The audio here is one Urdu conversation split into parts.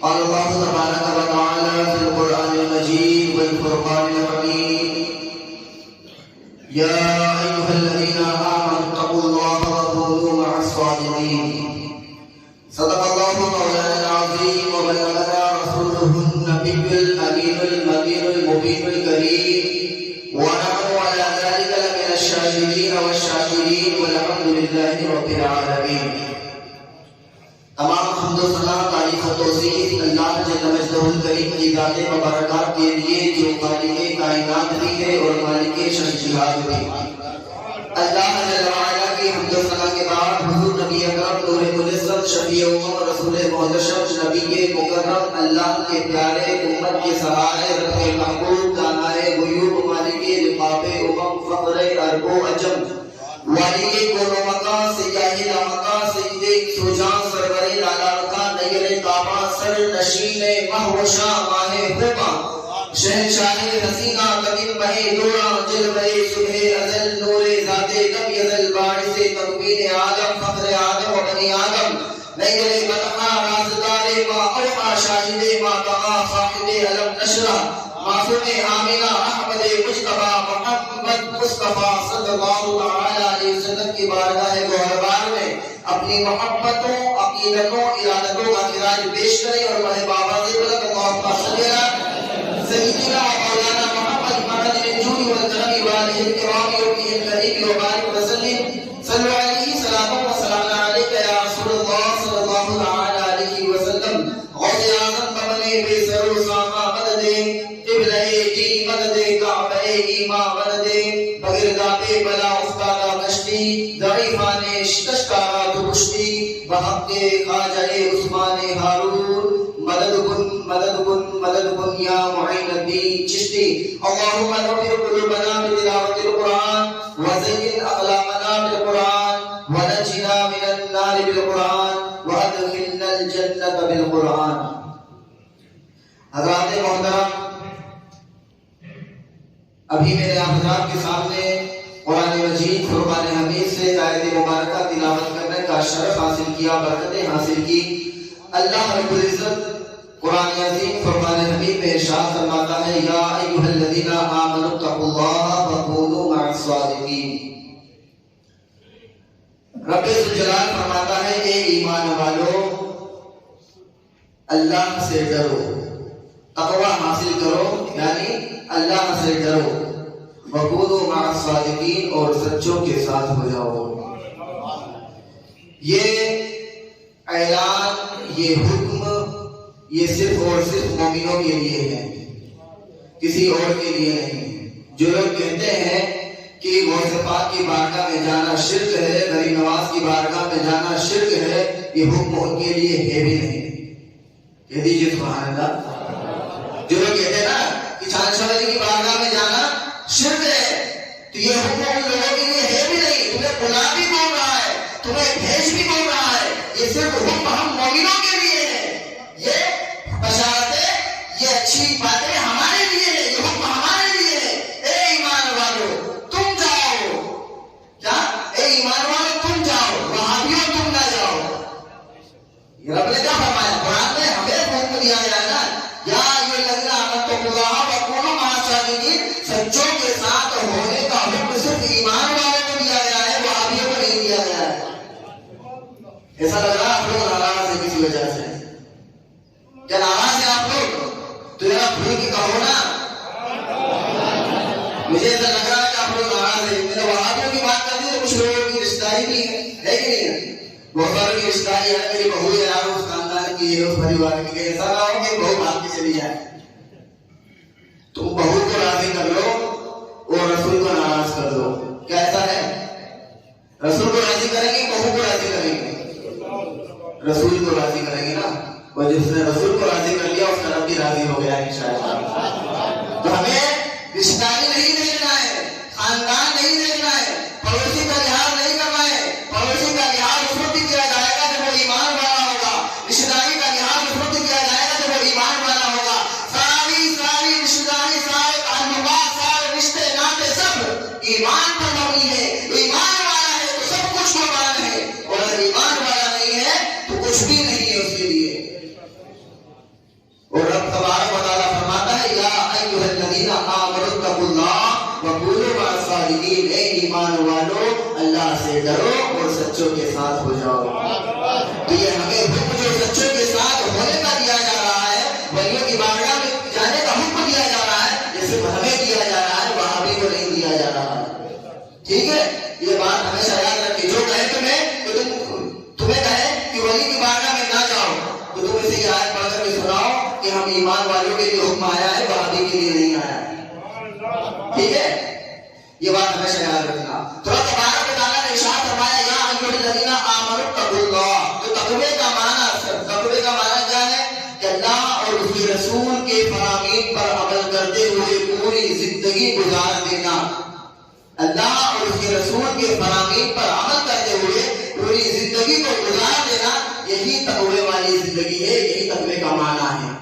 قال الله تبارك وتعالى في القرآن المجيد والفرقان الحميد يا أيها الذين آمنوا اتقوا الله وكونوا مع الصادقين صدق الله مولانا العظيم وبلغنا رسوله النبي الأمين المبين المبين الكريم ونحن على ذلك لمن الشاهدين والشاكرين والحمد لله رب العالمين. تمام حمد و ثنا تعریف و توصیف اللہ جل مجدہ الکریم کی ذات مبارکات کے لیے جو خالق کائنات بھی ہے اور مالک شمشیات بھی. اللہ جل وعلا کی حمد و ثنا کے بعد حضور نبی اکرم نور مجسم شفیع امم رسول محتشم نبی کے مکرم اللہ کے پیارے امت کے سہارے رب محبوب دانائے غیوب مالک رقاب امم فخر عرب و عجم والی کونو مکہ سیاہی لامکہ سید سوجان سرور لالا رکھا نیر کعبہ سر نشین مہوشا ماہ خوبا شہنشاہ حسینہ قدیم بہے دورا جلوے صبح ازل نور ذات کم یزل باعث تکوین عالم فخر آدم و بنی آدم نیر مدحہ رازدار ما اوحا شاہد ما دعا صاحب علم نشرہ معصوم آمینہ احمد مصطفیٰ محمد مصطفیٰ صلی اللہ تعالی علیہ وسلم کی بارگاہ گوہربار میں اپنی محبتوں عقیدتوں ارادتوں کا خراج پیش کریں اور بڑے بابا سے بلند اللہم صلی اللہ سیدنا مولانا محمد مدد الجود والکرم والہ الکرام یومی الکریم وبارک وسلم صلی علیہ صلاۃ و سلام علیک یا رسول اللہ صلی اللہ تعالی علیہ وسلم. غوث اعظم بمنے بے سر و سامہ مدد قبلہ جی مدد کعبہ ایمان مدد بغرداب بلا افتادہ کشتی ضعیفان شکشکارہ درشتی بحق خواجہ عثمان ہارون مدد کن یا معین الدین چشتی. اللہم نور قلوبنا بتلاوت القرآن وزین اقلامنا بالقرآن ونجنا من النار بالقرآن وادخلنا الجنت بالقرآن. حضرات محترم، ابھی میرے حضرات کے سامنے قرآن مجید فرقان حمید سے آیت مبارکہ تلاوت کرنے کا شرف حاصل کیا، برکتیں حاصل کی. اللہ رب العزت قرآن عظیم فرقان حمید میں ارشاد فرماتا ہے یا ایھا الذین آمنوا اتقوا اللہ وکونوا مع الصادقین. رب ذوالجلال فرماتا ہے اے ایمان والو اللہ سے ڈرو، تقوی حاصل کرو یعنی اللہ سے ڈرو، وکونوا مع الصادقین اور سچوں کے ساتھ ہو جاؤ. یہ اعلان، یہ حکم، یہ صرف اور صرف مومنوں کے لیے ہے، کسی اور کے لیے نہیں. جو لوگ کہتے ہیں کہ غوث پاک کی بارگاہ میں جانا شرک ہے، غریب نواز کی بارگاہ میں جانا شرک ہے، یہ حکم ان کے لیے ہے بھی نہیں. کہہ دیجیے سبحان اللہ. جو لوگ کہتے ہیں نا کہ چھانشاہ جی کی بارگاہ میں جانا شرک ہے، تو یہ حکم ان لوگوں کے لیے ہے بھی نہیں. تمہیں بلا بھی بول رہا ہے، تمہیں بھیج بھی بول رہا ہے، یہ صرف حکم ہم مومنوں کے لیے ہے. یہ بشارتیں، یہ اچھی باتیں ہمارے لیے ہے، یہ حکم ہمارے لیے ہے. اے ایمان والو تم جاؤ، کیا اے ایمان والو تم جاؤ، وہابیوں تم نہ جاؤ. یہ رب نے کیا فرمایا قرآن میں؟ ہمیں حکم دیا گیا ہے نا یا ایھا الذین آمنوا اتقوا اللہ وکونوا مع الصادقین. سچوں کے ساتھ ہونے کا حکم صرف ایمان والوں کو دیا گیا ہے، وہابیوں کو نہیں دیا گیا ہے. ایسا لگ رہا ہے آپ لوگ ناراض ہیں کسی وجہ سے. کیا ناراض ہیں آپ لوگ؟ تو ذرا کھل کے کہو نا. مجھے ایسا لگ رہا ہے کہ آپ لوگ ناراض ہیں. میں نے وہابیوں کی بات کر دی تو کچھ لوگوں کی رشتہ داری بھی ہے کہ نہیں ہے؟ بہت ساروں کی رشتہ داری ہے، میری بہو ہے یار اس خاندان کی ہے، اس پریوار کی. ایسا نہ ہو کہ بہو بھاگ کے چلی جائے. تم بہو کو راضی کر لو اور رسول کو ناراض کر دو. کیا ایسا ہے؟ رسول کو راضی کریں گے، بہو کو راضی کریں گے؟ رسول کو راضی کریں گے نا. اور جس نے رسول کو راضی کر لیا اس کا رب بھی راضی ہو گیا انشاءاللہ. تو ہمیں رشتہ داری نہیں دیکھنا ہے، خاندان نہیں دیکھنا ہے، پڑوسی کا لحاظ نہیں کرنا ہے. پڑوسی کا لحاظ اس وقت کیا جائے گا جب وہ ایمان والا ہوگا. رشتہ داری کا لحاظ اس وقت کیا جائے گا جب وہ ایمان والا ہوگا. ساری رشتہ داری، سارے تعلقات، سارے رشتے ناطے سب ایمان پر مبنی ہے. ایمان والا ہے تو سب کچھ قربان ہے، اور اگر ایمان والا نہیں ہے تو کچھ بھی نہیں ہے اس کے لیے. سے ڈرو اور سچوں کے ساتھ ہو جاؤ. تو یہ ہمیں حکم جو سچوں کے ساتھ ہونے کا دیا جا رہا ہے، ولیوں کی بارگاہ میں جانے کا حکم دیا جا رہا ہے، یہ صرف ہمیں دیا جا رہا ہے، وہابی کو نہیں دیا جا رہا ہے. ٹھیک ہے، یہ بات ہمیشہ یاد رکھیں. جو کہے تمہیں کہے کہ ولی کی بارگاہ میں نہ جاؤ، تو تم اسے یہ آیت پڑھ کر کے سناؤ کہ ہم ایمان والوں کے لیے حکم آیا ہے، وہابی کے لیے نہیں آیا ہے. ٹھیک ہے، یہ بات ہمیشہ یاد رکھنا. تو اللہ تبارک و تعالیٰ نے ارشاد فرمایا یا ایھا الذین آمنوا اتقوا اللہ. تو تقوی کا معنی کیا ہے؟ کہ اللہ اور اس کے رسول کے فرامین پر عمل کرتے ہوئے پوری زندگی گزار دینا. اللہ اور اس کے رسول کے فرامین پر عمل کرتے ہوئے پوری زندگی کو گزار دینا، یہی تقوی والی زندگی ہے، یہی تقوی کا معنی ہے.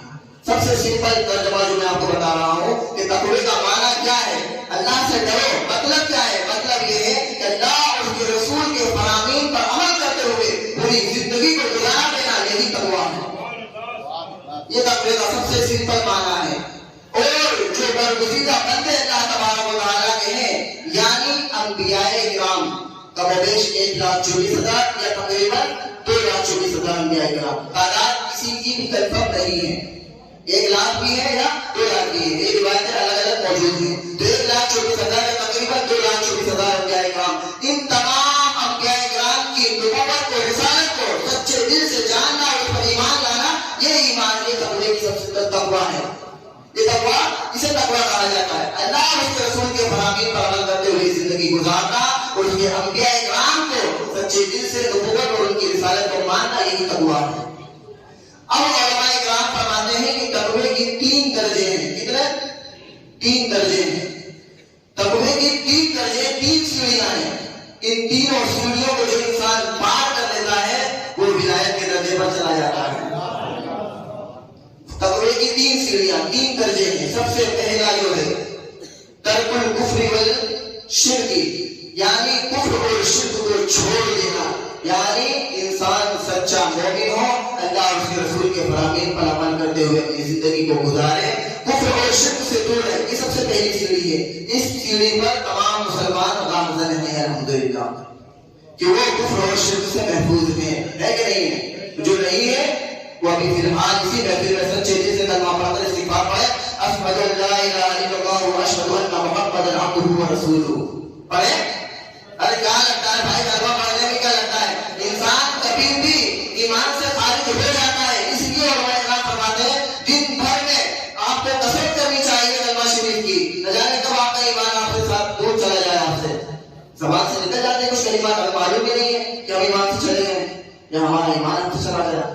سب سے سمپل ترجمہ جو میں آپ کو بتا رہا ہوں کہ تقوی کا معنی کیا ہے. اللہ سے ڈرو. مطلب کیا ہے؟ مطلب یہ ہے کہ اللہ اور اس کے رسول کے فرامین پر عمل کرتے ہوئے پوری زندگی کو گزار دینا، یہی تقوی ہے. یہ تقوی کا سب سے سمپل معنی ہے. اور جو برگزیدہ بندے اللہ تبارک و تعالیٰ کے ہیں، یعنی انبیاء کرام، کم و بیش 1,24,000 یا تقریباً 2,24,000 انبیاء کرام. تعداد کسی کی بھی کنفرم نہیں ہے، 1,00,000 بھی ہے یا 2,00,000 بھی ہے، یہ روایتیں الگ الگ موجود ہیں. تو 1,24,000 یا تقریباً 2,24,000 انبیاء کرام، ان تمام انبیاء کرام کی نبوت کو، رسالت کو سچے دل سے جاننا اور اس پر ایمان لانا، یہ ایمان کی تقوی کی سب سے تقوی ہے. یہ تقوی، اسے تقوی کہا جاتا ہے. اللہ اور اس کے رسول کے فرامین پر عمل کرتے ہوئے زندگی گزارنا اور اس کے انبیاء کرام کو سچے دل سے نبوت اور ان کی رسالت کو ماننا، یہی تقوی ہے. اب علماء کرام فرماتے ہیں کہ تقوی کی 3 درجے ہیں. کتنے؟ 3 درجے ہیں. تقوی کی 3 درجے، 3 سیڑھیاں ہیں. ان تینوں سیڑھیوں کو جو انسان پار کر لیتا ہے وہ ولایت کے درجے پر چلا جاتا ہے. تقوی کی 3 سیڑھیاں، 3 درجے ہیں. سب سے پہلا جو ہے ترک الکفر والشرک، یعنی کفر اور شرک کو چھوڑ دینا. یعنی انسان سچا مومن ہو، اللہ اور اس کے رسول کے فرامین پر عمل کرتے ہوئے اپنی زندگی کو گزارے، کفر اور شرک سے دور ہے. یہ سب سے پہلی سیڑھی ہے. اس سیڑھی پر تمام مسلمان گامزن ہیں الحمدللہ، کہ وہ کفر اور شرک سے محفوظ ہیں. ہے کہ نہیں ہے؟ جو نہیں ہے وہ ابھی فی الحال اسی محفل میں سچے دل سے کلمہ پڑھ کر استغفار پڑھے، اشہد ان لا الہ الا اللہ واشہد ان محمدا عبدہ ورسولہ پڑھے. ارے کیا لگتا ہے بھائی، کلمہ پڑھنے میں کیا لگتا ہے؟ انسان کبھی بھی ایمان سے خارج ہو جاتا ہے. اس لیے علماء کرام فرماتے ہیں دن بھر میں آپ کو کثرت کرنی چاہیے کلمہ شریف کی. نہ جانے کب آپ کا ایمان آپ کے ساتھ دور چلا جائے، آپ سے زبان سے نکل جاتے ہیں کچھ کلمات، ہمیں معلوم ہی نہیں ہے کہ ہم ایمان سے چلے ہیں یا ہمارا ایمان ہم سے چلا گیا،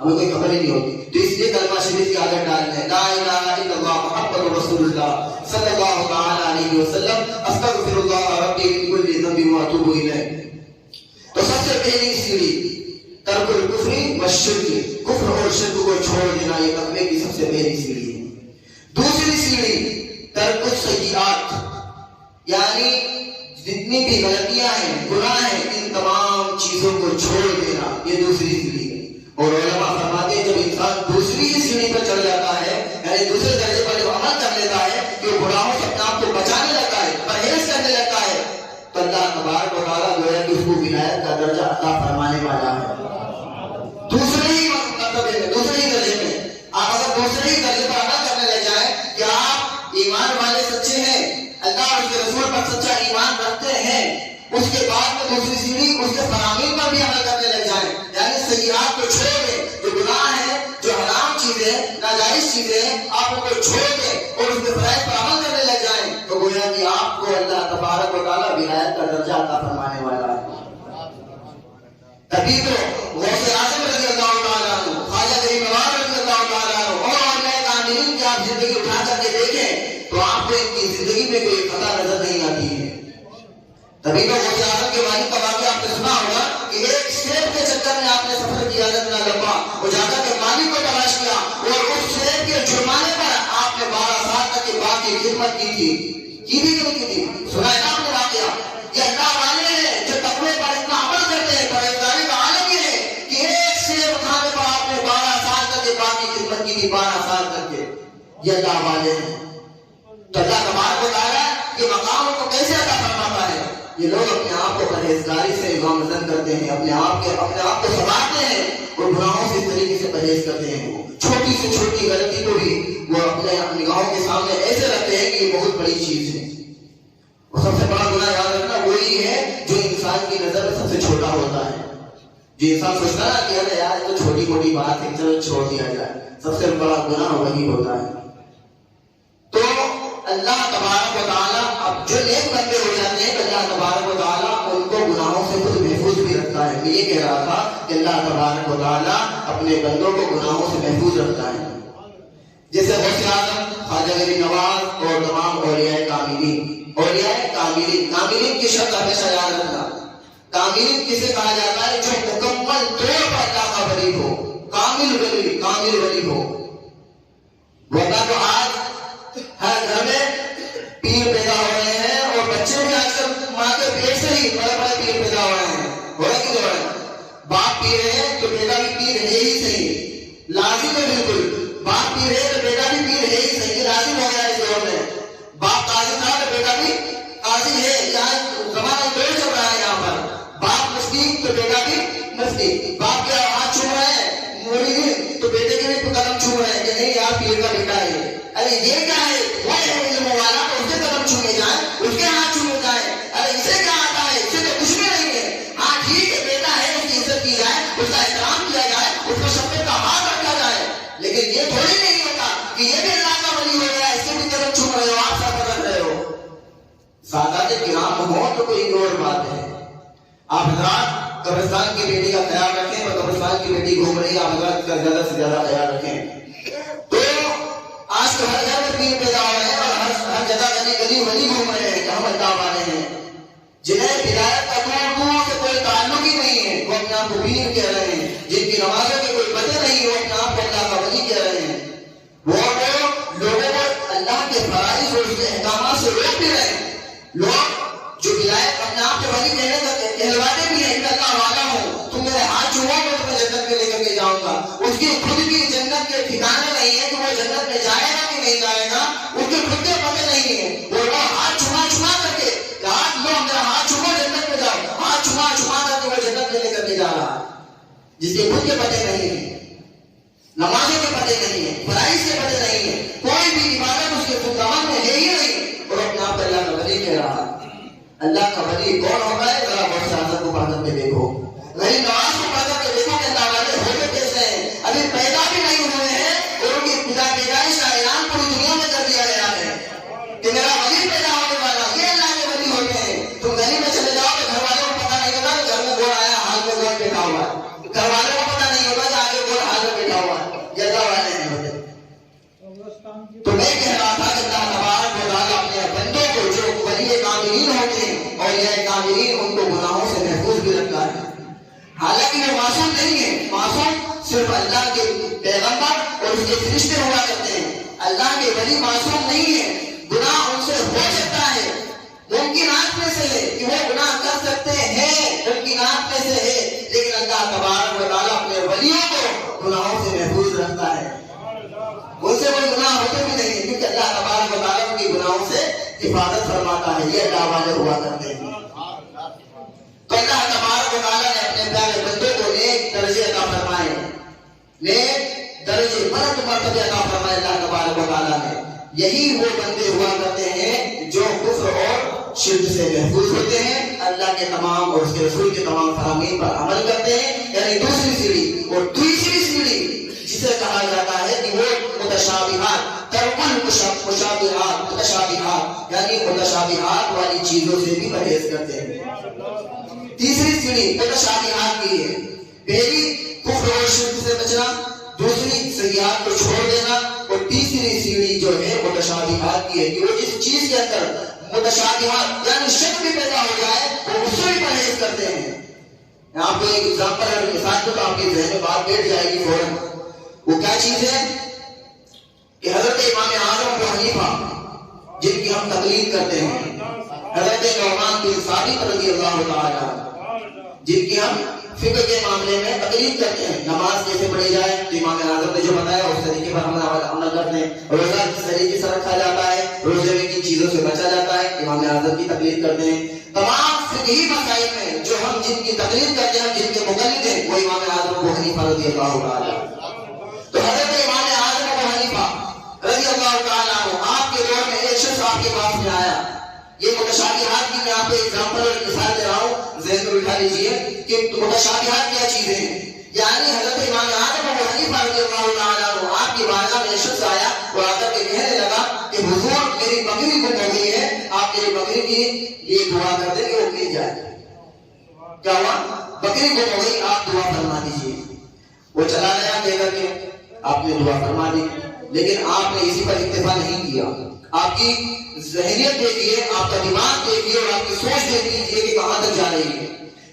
ہمیں کوئی خبر ہی نہیں ہوتی. تو اس لیے کلمہ شریف کی عادت ڈالنا ہے. لا الہ الا اللہ محمد رسول اللہ صلی اللہ تعالی علیہ وسلم، استغفر اللہ ربی من کل ذنب واتوب الیہ. تو سب سے پہلی سیڑھی ترک الکفر والشرک، کفر اور شرک کو چھوڑ دینا، یہ تقوی کی سب سے پہلی سیڑھی ہے. دوسری سیڑھی ترک السیئات، یعنی جتنی بھی غلطیاں ہیں، گناہ ہیں، ان تمام چیزوں کو چھوڑ دینا، یہ دوسری سیڑھی ہے. اور علماء فرماتے ہیں جب انسان دوسری سیڑھی پر چڑھ جاتا ہے، یعنی دوسرے درجے پر جب عمل کر لیتا ہے کہ وہ گناہوں سے اپنے آپ کو بچانے لگتا ہے، پرہیز کرنے لگتا ہے، تو اللہ تبارک و تعالیٰ جو ہے کہ اس کو ولایت کا درجہ عطا فرمانے والا ہے. دوسرے ہی مرتبے میں، دوسرے ہی درجے میں آپ اگر دوسرے ہی درجے پر عمل کرنے لگ جائیں کہ آپ ایمان والے سچے ہیں، اللہ اور اس کے رسول پر سچا ایمان رکھتے ہیں، اس کے بعد میں دوسری سیڑھی اس کے فرامین پر بھی عمل کرنے لگ جائیں، یعنی سیئات کو چھوڑ دیں، جو گناہ ہے، جو حرام چیزیں، ناجائز چیزیں، آپ ان کو چھوڑ دیں اور اس کے فرائض پر عمل کرنے لگ جائیں، تو گویا کہ آپ کو اللہ تبارک و تعالیٰ ولایت کا درجہ عطا فرمانے والا ہے. تبھی تو غوث اعظم رضی اللہ تعالیٰ عنہ، خواجہ غریب نواز رضی اللہ تعالیٰ عنہ اور علماء کاملین کی آپ زندگی اٹھا کر کے دیکھیں تو آپ کو ان کی زندگی میں کوئی خطا نظر نہیں آتی ہے. تبھی تو غوث اعظم کے والد کا واقعہ آپ نے سنا ہوگا کہ ایک سیب کے چکر میں آپ نے سفر کیا اتنا لمبا، وہ جا کر کے مالک کو تلاش کیا اور اس سیب کے جرمانے پر آپ نے 12 سال تک کے باغ کی خدمت کی تھی. کی بھی نہیں کی تھی؟ سنا ہے نا آپ نے واقعہ؟ یہ اللہ والے ہیں جو تقوی پر اتنا عمل کرتے ہیں. پرہیزگاری کا عالم یہ ہے کہ ایک سیب کھانے پر آپ نے 12 سال تک کے باغ کی خدمت کی تھی، 12 سال تک کے. یہ اللہ والے ہیں. تو اللہ تبارک و تعالیٰ کے مقام کو کیسے عطا فرماتا ہے؟ یہ لوگ اپنے آپ کو پرہیزگاری سے گامزن کرتے ہیں، اپنے آپ کو سنبھالتے ہیں اور گناہوں سے اس طریقے سے پرہیز کرتے ہیں، چھوٹی سے چھوٹی غلطی کو بھی وہ اپنے نگاہوں کے سامنے ایسے رکھتے ہیں کہ یہ بہت بڑی چیز ہے۔ اور سب سے بڑا گناہ یاد رکھنا وہی ہے جو انسان کی نظر میں سب سے چھوٹا ہوتا ہے۔ جو انسان سوچتا ہے کہ ارے یار یہ تو چھوٹی موٹی بات ہے، چلو چھوڑ دیا جائے، سب سے بڑا گناہ وہی ہوتا ہے۔ تو اللہ تبارک و تعالیٰ اب جو نیک بندے ہو جاتے ہیں تو اللہ تبارک و تعالیٰ ان کو گناہوں سے خود محفوظ بھی رکھتا ہے۔ میں یہ کہہ رہا تھا کہ اللہ تبارک و تعالیٰ اپنے بندوں کو گناہوں سے محفوظ رکھتا ہے، جیسے غوث اعظم، خواجہ غریب نواز اور تمام اولیاء کاملین۔ اولیاء کاملین، کاملین کی شرط ہمیشہ یاد رکھنا، کامل کسے کہا جاتا ہے؟ جو مکمل طور پر اللہ کا ولی ہو، کامل ولی ہو۔ ورنہ تو آج ہر گھر میں پیر پیدا ہو رہے ہیں اور بچے بھی آج کل ماں کے پیٹ سے ہی بڑے بڑے پیر پیدا ہو رہے ہیں، ہو رہے کہ نہیں ہو رہے؟ باپ پیر ہے تو بیٹا بھی پیر ہے ہی صحیح، لازم ہے بالکل۔ باپ پیر ہے تو بیٹا بھی پیر ہے ہی صحیح، لازم ہو گیا اس دور میں۔ باپ قاضی تھا تو بیٹا بھی قاضی ہے، یہاں زمانہ دور چل رہا ہے۔ یہاں پر باپ مفتی تو بیٹا بھی مفتی، باپ کیا ہاتھ چھو رہا ہے مولوی تو بیٹے کے بھی قدم چھو رہے ہیں کہ نہیں یار پیر کا بیٹا ہے۔ ارے یہ کیا ہے؟ وہ ہے علم والا تو اس کے قدم چھونے جائیں، اس کے ہاتھ چھونے جائیں۔ ارے اسے کیا آتا ہے؟ اسے تو کچھ بھی نہیں ہے۔ ہاں ٹھیک ہے بیٹا ہے، اس کی عزت کی جائے، اس کا احترام کیا جائے، اس کو شفقت کا ہاتھ رکھا جائے، لیکن یہ تھوڑی نہیں ہوتا کہ یہ بھی اللہ کا ولی ہو گیا، اس کے بھی قدم چھو رہے ہو، آپ سب رکھ رہے ہو۔ سادات کرام ہو تو کوئی اور بات ہے۔ آپ حضرات قبرستان کی بیٹی کا خیال رکھیں، اور قبرستان کی بیٹی گھوم رہی ہے، آپ حضرات کا زیادہ سے زیادہ خیال رکھیں۔ تو آج تو ہر گھر میں پیر پیدا ہو رہے ہیں اور ہر جگہ گلی ولی گھوم رہے ہیں کہ ہم اللہ والے ہیں، جنہیں ہدایت کا دور سے کوئی تعلق ہی نہیں ہے، وہ اپنے آپ کو پیر کہہ رہے ہیں، جن کی نمازوں کے کوئی پتہ نہیں، وہ اپنے آپ کو اللہ کا ولی کہہ رہے ہیں۔ وہ لوگوں کو اللہ کے فرائض اور اس کے احکامات سے روک بھی رہے ہیں۔ لوگ جو ولایت اپنے آپ کے ولی کہنے کا کہلواتے بھی ہیں کہ اللہ والا ہوں، تم میرے ہاتھ چھوؤ گے تو میں جنت میں لے کر کے جاؤں گا، اس کی خود کی جنت کے ٹھکانے نہیں ہے کہ وہ جنت میں جائے گا کہ نہیں جائے گا، اس کے خود کے پتہ نہیں ہے۔ وہ ہاتھ چھما کر کے ہاتھ لو میرا ہاتھ چھوؤ جنت میں جاؤ، ہاتھ چھما کر کے وہ جنت میں لے کر کے جا رہا ہے، جس کے خود کے پتہ نہیں ہے، نمازوں کے پتہ نہیں ہے، فرائض کے پتہ نہیں ہے، کوئی بھی عبادت اس کے خود دامن میں ہے ہی نہیں، اور اپنے آپ کو اللہ کا ولی کہہ رہا ہے۔ اللہ کا ولی کون ہوگا ہے؟ ذرا غوث اعظم کو پڑھ کر کے دیکھو، غریب نواز کو پڑھ کر کے دیکھو کہ اللہ والے ہوتے کیسے ہیں۔ ابھی پیدا بھی نہیں ہوئے ہیں اور ان کی پیدائش کا اعلان پوری دنیا میں کر دیا گیا ہے کہ میرا ولی پیدا ہونے والا، یہ اللہ کے ولی ہوتے ہیں۔ تم گلی میں چلے جاؤ کہ گھر والوں کو پتہ نہیں ہوگا کہ گھر میں گوڑ آیا حال میں گوڑ بیٹھا ہوا ہے، گھر والوں کو پتہ نہیں ہوگا کہ آگے گوڑ حال میں بیٹھا ہوا ہے، یہ اللہ والے نہیں ہوتے۔ تو میں کہہ رہا تھا کہ اللہ تبارک و تعالیٰ اپنے بندوں کو جو ولی کاملین ہوتے ہیں اور یہ کاملین ان کو گناہوں سے محفوظ بھی رکھتا ہے۔ حالانکہ وہ معصوم نہیں ہے، معصوم صرف اللہ کے پیغمبر اور اس کے فرشتے ہوا کرتے ہیں، اللہ کے ولی معصوم نہیں ہے، گناہ ان سے ہو سکتا ہے، ممکنات میں سے ہے کہ وہ گناہ کر سکتے ہیں، ممکنات میں سے ہے، لیکن اللہ تبارک و تعالیٰ اپنے ولیوں کو گناہوں سے محفوظ رکھتا ہے، ان سے کوئی گناہ ہوتے بھی نہیں، کیونکہ اللہ تبارک و تعالیٰ ان کی گناہوں سے حفاظت فرماتا ہے، یہ اللہ والے ہوا کرتے ہیں۔ تو اللہ تبارک و تعالیٰ نے اپنے پیارے بندوں کو نیک درجے عطا فرمائے، نیک درجے بلند مرتبے عطا فرمائے اللہ تبارک و تعالیٰ نے۔ یہی وہ بندے ہوا کرتے ہیں جو کفر اور شرک سے محفوظ ہوتے ہیں، اللہ کے تمام اور اس کے رسول کے تمام فرامین پر عمل کرتے ہیں، یعنی دوسری سیڑھی۔ اور تیسری سیڑھی جسے کہا جاتا ہے کہ وہ متشابہات، ترک المشابہات، متشابہات یعنی متشابہات والی چیزوں سے بھی پرہیز کرتے ہیں۔ تیسری سیڑھی متشابہات کی ہے، پہلی کفر اور شرک سے بچنا، دوسری سیئات کو چھوڑ دینا، اور تیسری سیڑھی جو ہے متشابہات کی ہے کہ وہ جس چیز کے اندر متشابہات یعنی شک بھی پیدا ہو جائے وہ اس سے بھی پرہیز کرتے ہیں۔ میں آپ کو ایک ایگزامپل اور مثال دوں تو آپ کے ذہن میں بات بیٹھ جائے گی فوراً۔ وہ کیا چیز ہے کہ حضرت امام اعظم ابو حنیفہ جن کی ہم تقلید کرتے ہیں، حضرت نعمان بن ثابت رضی اللہ تعالیٰ جن کی ہم فقہ کے معاملے میں تقلید کرتے ہیں، نماز کیسے پڑھی جائے تو امام اعظم نے جو بتایا اس طریقے پر ہم عمل کرتے ہیں، روزہ کس طریقے سے رکھا جاتا ہے، روزے میں کن چیزوں سے بچا جاتا ہے، امام اعظم کی تقلید کرتے ہیں۔ تمام فقہی مسائل میں جو ہم جن کی تقلید کرتے ہیں، جن کے مقلد ہیں، وہ امام اعظم ابو حنیفہ رضی اللہ تعالیٰ عنہ۔ تو حضرت امام اعظم ابو حنیفہ رضی اللہ تعالیٰ عنہ، آپ کے دور میں ایک شخص آپ کے پاس میں آیا۔ یہ متشابہات کی میں آپ کو ایگزامپل اور مثال دے رہا ہوں، ذہن میں بٹھا لیجیے کہ متشابہات کیا چیزیں ہیں۔ یعنی حضرت امام اعظم ابو حنیفہ رضی اللہ تعالیٰ عنہ، آپ کی بارگاہ میں ایک شخص آیا اور آ کر کے کہنے لگا کہ حضور میری بکری گم ہو گئی ہے، آپ میری بکری کی یہ دعا کر دیں کہ وہ مل جائے۔ کیا ہوا؟ بکری گم ہو گئی، آپ دعا فرما دیجیے۔ وہ چلا گیا دے کر کے، آپ نے دعا فرما دی، لیکن آپ نے اسی پر اکتفا نہیں کیا۔ آپ کی ذہنیت دیکھیے، آپ کا دماغ دیکھیے اور آپ کی سوچ دیکھ لیجیے کہ کہاں تک جا رہی ہے۔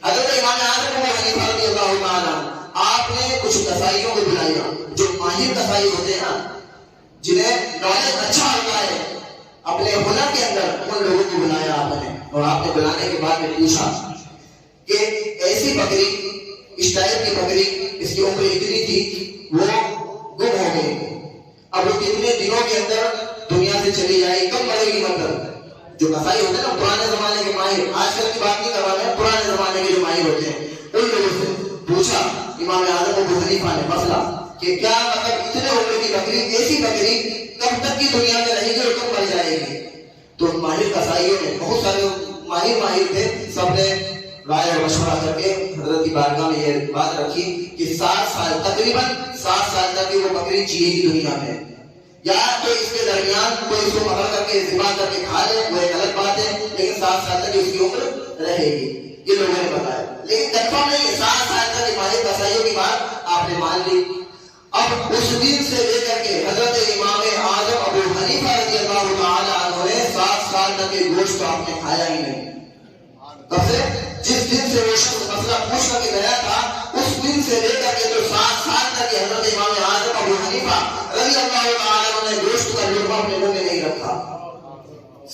حضرت امام اعظم ابو حنیفہ رضی اللہ تعالیٰ عنہ، آپ نے کچھ قصائیوں کو بلایا، جو ماہر قصائی ہوتے ہیں نا، جنہیں نالج اچھا ہوتا ہے اپنے ہنر کے اندر، ان لوگوں کو بلایا آپ نے، اور آپ نے بلانے کے بعد میں پوچھا کہ ایسی بکری، اس ٹائپ کی بکری، اس کی عمر اتنی تھی، وہ گم ہو گئی، اب وہ کتنے دنوں کے اندر دنیا سے چلی جائے، کب مرے گی؟ مطلب جو قصائی ہوتے ہیں نا، پرانے زمانے کے ماہر، آج کل کی بات نہیں کر رہا میں، پرانے زمانے کے جو ماہر ہوتے ہیں، ان لوگوں سے پوچھا امام اعظم ابو حنیفہ نے مسئلہ کہ کیا مطلب اتنے عمر کی بکری، ایسی بکری کب تک کی دنیا میں رہے گی اور کب مر جائے گی؟ تو ماہر قصائیوں نے، بہت سارے ماہر تھے، سب نے رائے اور مشورہ کر کے حضرت کی بارگاہ میں یہ بات رکھی کہ 7 سال، تقریباً 7 سال تک وہ بکری جیے گی دنیا میں، یا تو اس کے درمیان کوئی اس کو پکڑ کر کے ذبح کر کے کھا لے، وہ ایک الگ بات ہے، لیکن 7 سال تک اس کی عمر رہے گی، یہ لوگوں نے بتایا، لیکن کنفرم نہیں ہے۔ 7 سال تک ماہر قصائیوں کی بات آپ نے مان لی۔ اب اس دن سے لے کر کے حضرت امام اعظم ابو حنیفہ رضی اللہ تعالیٰ عنہ نے 7 سال تک یہ گوشت آپ نے کھایا ہی نہیں۔ تب سے جس دن سے وہ شخص مسئلہ پوچھ کر کے گیا تھا، اس دن سے لے کر کے تو 7 سال تک حضرت امام اعظم ابو حنیفہ رضی اللہ تعالیٰ عنہ نے گوشت کا لقمہ اپنے منہ میں نہیں رکھا۔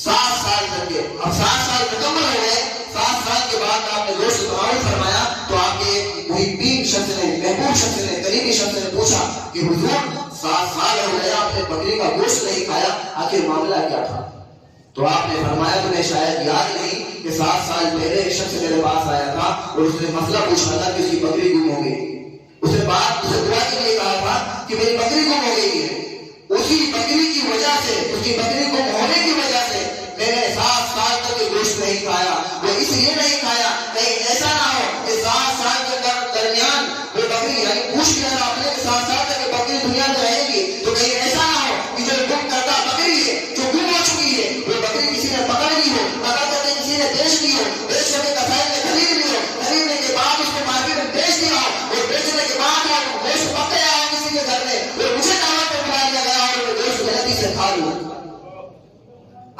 7 سال تک کے، اب 7 سال مکمل ہو گئے، 7 سال کے بعد آپ نے گوشت تناول فرمایا تو آپ کے محبین شخص نے، محبوب شخص نے، قریبی شخص نے پوچھا کہ حضور 7 سال ہو گئے آپ نے بکری کا گوشت نہیں کھایا، آخر معاملہ کیا تھا؟ تو آپ نے فرمایا تمہیں شاید یاد نہیں کہ 7 سال پہلے ایک شخص میرے پاس آیا تھا اور اس نے مسئلہ پوچھا تھا کہ اس کی بکری گم ہو گئی، اسے دعا کے لیے کہا تھا کہ میری بکری گم ہو گئی ہے، اسی بکری کی وجہ سے، اس کی بکری گم ہونے کی وجہ سے میں نے 7 سال تک یہ گوشت نہیں کھایا۔ وہ اس لیے نہیں کھایا کہیں ایسا نہ ہو کہ 7 سال کے درمیان وہ بکری، یعنی پوچھ لیا تھا آپ نے کہ 7 سال تک یہ بکری دنیا میں رہے گی، تو کہیں ایسا نہ ہو کہ جو گم کردہ بکری ہے، جو گم ہو چکی ہے، وہ بکری کسی نے پکڑ لی ہو، پکڑ کر کے کسی نے بیچ لی ہو، بیچ کر کے قصائی نے خرید لی ہو، خریدنے کے بعد اس کو مارکیٹ میں بیچ دیا ہو، اور بیچنے کے بعد گوشت پک گیا ہو کسی کے گھر میں، اور مجھے دعوت پہ بلا دیا گیا اور میں گوشت غلطی سے کھا لوں۔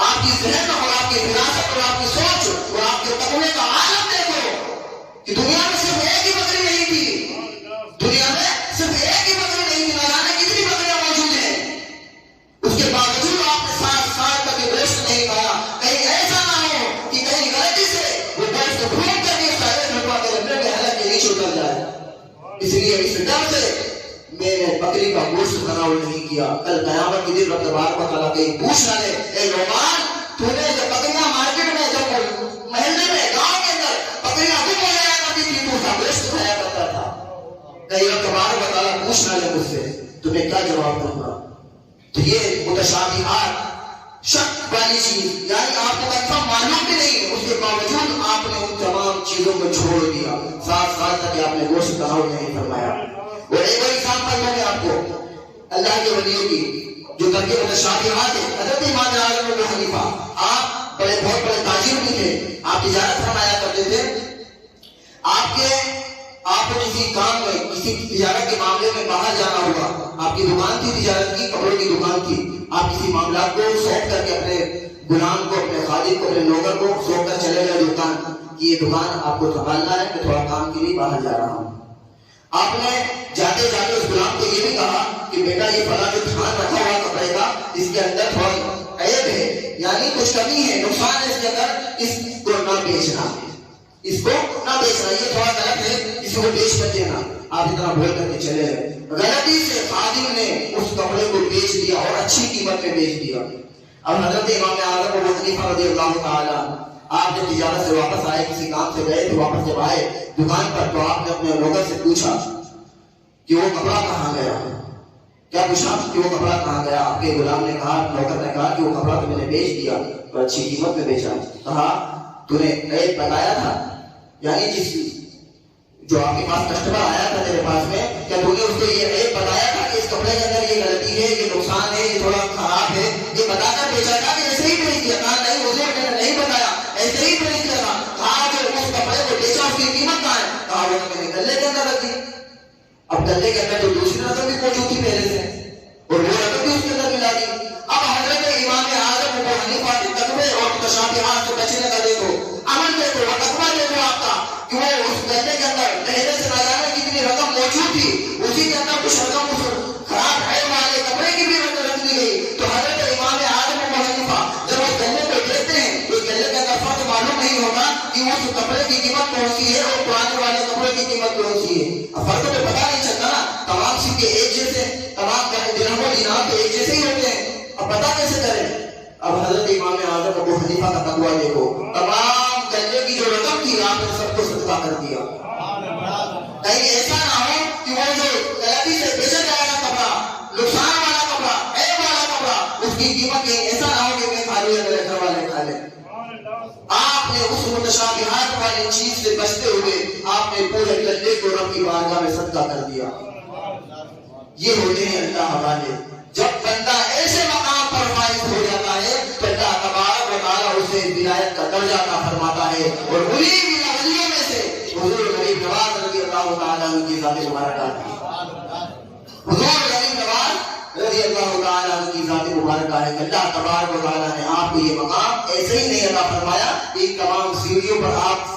آپ کی ذہن اور آپ کی فراست اور آپ کی سوچ اور آپ کے تقوی کا عالم دیکھو کہ دنیا میں صرف ایک ہی بکری نہیں تھی، دنیا میں صرف ایک ہی بکری نہیں تھی، نہ جانے کتنی بکریاں موجود ہیں، اس کے باوجود آپ نے 7 سال تک یہ گوشت نہیں کھایا۔ کہیں ایسا نہ ہو کہ کہیں غلطی سے وہ گوشت پھونک کر کے سارے لڑکا کے رکھنے کے حلق کے نیچے اتر جائے، اس لیے اس ڈر سے میں نے بکری کا گوشت تناول نہیں کیا۔ کل قیامت کے دن رب تبارک و تعالیٰ کہیں پوچھنا ہے، اے نعمان تو نے جب بکریاں مارکیٹ میں، جب محلے میں، گاؤں کے اندر بکریاں گم ہو جایا کرتی تھی تو اس کا گوشت کھایا کرتا تھا، کہیں رب تبارک و تعالیٰ پوچھنا ہے مجھ سے تو میں کیا جواب دوں گا؟ تو یہ متشابہات، شک والی چیز، یعنی آپ کو کنفرم معلوم بھی نہیں ہے، اس کے باوجود آپ نے ان تمام چیزوں کو چھوڑ دیا۔ 7 سال تک آپ نے گوشت تناول نہیں فرمایا۔ اور ایک اور ایگزامپل دوں گے آپ کو اللہ کے ولیوں کی جو ترک متشابہات ہے۔ حضرت امام اعظم ابو حنیفہ، آپ بہت بڑے تاجر بھی تھے، آپ تجارت فرمایا کرتے تھے، آپ کو کسی کام میں، کسی تجارت کے معاملے میں باہر جانا ہوگا، آپ کی دکان تھی تجارت کی، کپڑوں کی دکان تھی، آپ کسی معاملات کو سونپ کر کے اپنے غلام کو، اپنے خادم کو، اپنے نوکر کو سونپ کر چلے گئے دکان کہ یہ دکان آپ کو سنبھالنا ہے، میں تھوڑا کام کے لیے باہر جا رہا ہوں۔ آپ نے جاتے جاتے اس غلام کو یہ بھی کہا کہ بیٹا یہ فلاں جو دھیان رکھا ہوا کپڑے کا، اس کے اندر تھوڑا عیب ہے، یعنی کچھ کمی ہے، نقصان ہے اس کے اندر، اس کو نہ بیچنا، اس کو نہ بیچنا، یہ تھوڑا غلط ہے، اس کو بیچ کر دینا۔ آپ اتنا بول کر کے چلے گئے، غلطی سے خادم نے اس کپڑے کو بیچ دیا اور اچھی قیمت میں بیچ دیا۔ اب حضرت امام اعظم ابو حنیفہ رضی اللہ تعالیٰ آپ جب تجارت سے واپس آئے, کسی کام سے گئے تو واپس جب آئے دکان پر, تو آپ نے اپنے نوکر سے پوچھا کہ وہ کپڑا کہاں گیا. کیا پوچھا کہ وہ کپڑا کہاں گیا؟ آپ کے غلام نے کہا, نوکر نے کہا کہ وہ کپڑا تو میں نے بیچ دیا اور اچھی قیمت میں بیچا. کہا تو نے عیب بتایا تھا, یعنی جس جو آپ کے پاس کسٹمر آیا تھا میرے پاس میں, کیا تو نے اس کو یہ عیب بتایا تھا کہ اس کپڑے کے اندر یہ غلطی ہے, یہ نقصان ہے, یہ تھوڑا خراب ہے, یہ بتا کر بیچا تھا کہ ایسے ہی بیچ دیا؟ کہا نہیں حضور میں نے نہیں بتایا, ایسے ہی بیچ دیا تھا. کہا کہ اس کپڑے کو بیچا اس کی قیمت کہاں ہے؟ کہا وہ میں نے گلے کے اندر رکھ دی. اب گلے کے اندر جو دوسری رقم بھی موجود تھی پہلے سے, اور وہ رقم بھی اس کے اندر ملا دی. اب حضرت امام اعظم ابو حنیفہ کے تقوی اور متشابہات سے بچنے کا دیکھو, عمل دیکھو, تقوی دیکھو آپ کا, کہ وہ اس گلے کے اندر پہلے سے نہ جانے کتنی رقم موجود تھی, اسی کے اندر کچھ رقم اس خراب ہے والے کپڑے کی بھی رکھ دی گئی. تو حضرت امام اعظم ابو حنیفہ جب اس گلے کو دیکھتے ہیں تو اس گلے کے اندر فرق معلوم نہیں ہوگا کہ اس کپڑے کی قیمت کون سی ہے اور پرانے والے کپڑے کی قیمت کون سی ہے. فرق تو پتا نہیں چلتا نا, تمام سکے ایک جیسے, تمام درہم و دینار تو ایک جیسے ہی ہوتے ہیں, اب پتا کیسے کریں؟ اب حضرت امام اعظم ابو حنیفہ کا تقویٰ دیکھو, تمام گلے کی جو رقم تھی آپ نے سب کو صدقہ کر دیا. کہیں ایسا نہ ہو کہ وہ جو غلطی سے بیچا جائے گا کپڑا, نقصان والا کپڑا, عیب والا کپڑا, اس کی قیمت ایسا نہ ہو کہ میں کھا لیا میرے گھر والے کھا لیں. آپ نے اس متشابہات والی چیز سے بچتے ہوئے آپ نے پورے گلے کو رب کی بارگاہ میں صدقہ کر دیا. یہ ہوتے ہیں اللہ والے. جب بندہ ایسے مقام پر فائز ہو جاتا ہے تو اللہ تبارک و تعالیٰ اسے ولایت کا درجہ عطا فرماتا ہے. اور انہی ولیوں میں سے حضور غریب نواز رضی اللہ تعالیٰ عنہ کی ذات مبارکہ ہے. حضور غریب نواز رضی اللہ تعالیٰ عنہ کی ذات مبارکہ ہے. اللہ تبارک و تعالیٰ نے آپ کو یہ مقام ایسے ہی نہیں عطا فرمایا کہ تمام سیڑھیوں پر آپ